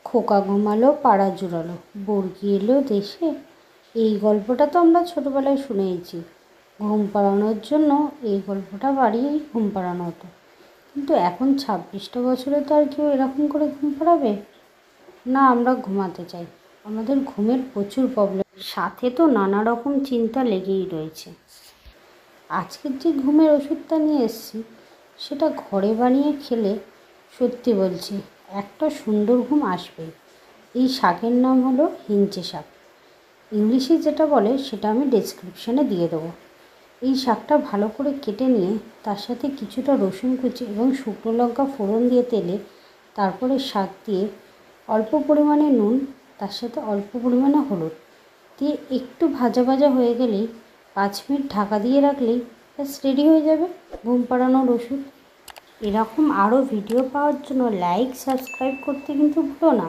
খোকা ঘুমালো পাড়া জুড়ালো, বর্গি এলো দেশে। এই গল্পটা তো আমরা ছোটোবেলায় শুনেইছি। ঘুম পাড়ানোর জন্য এই গল্পটা বাড়িয়েই ঘুম পাড়ানো হতো। কিন্তু এখন 26টা বছরে তো আর কেউ এরকম করে ঘুম পাড়াবে না। আমরা ঘুমাতে চাই, আমাদের ঘুমের প্রচুর প্রবলেম, সাথে তো নানা রকম চিন্তা লেগেই রয়েছে। আজকের যে ঘুমের ওষুধটা নিয়ে এসেছি সেটা ঘরে বানিয়ে খেলে সত্যি বলছি একটা সুন্দর ঘুম আসবে। এই শাকের নাম হলো হিঞ্চে শাক। ইংলিশে যেটা বলে সেটা আমি ডেসক্রিপশানে দিয়ে দেবো। এই শাকটা ভালো করে কেটে নিয়ে তার সাথে কিছুটা রসুন কুচি এবং শুকনো লঙ্কা ফোড়ন দিয়ে তেলে, তারপরে শাক দিয়ে অল্প পরিমাণে নুন, তার সাথে অল্প পরিমাণে হলুদ দিয়ে একটু ভাজা ভাজা হয়ে গেলেই 5 মিনিট ঢাকা দিয়ে রাখলেই ব্যাস রেডি হয়ে যাবে ঘুম পাড়ানোর ওষুধ। এরকম আরও ভিডিও পাওয়ার জন্য লাইক সাবস্ক্রাইব করতে কিন্তু ভুলো না।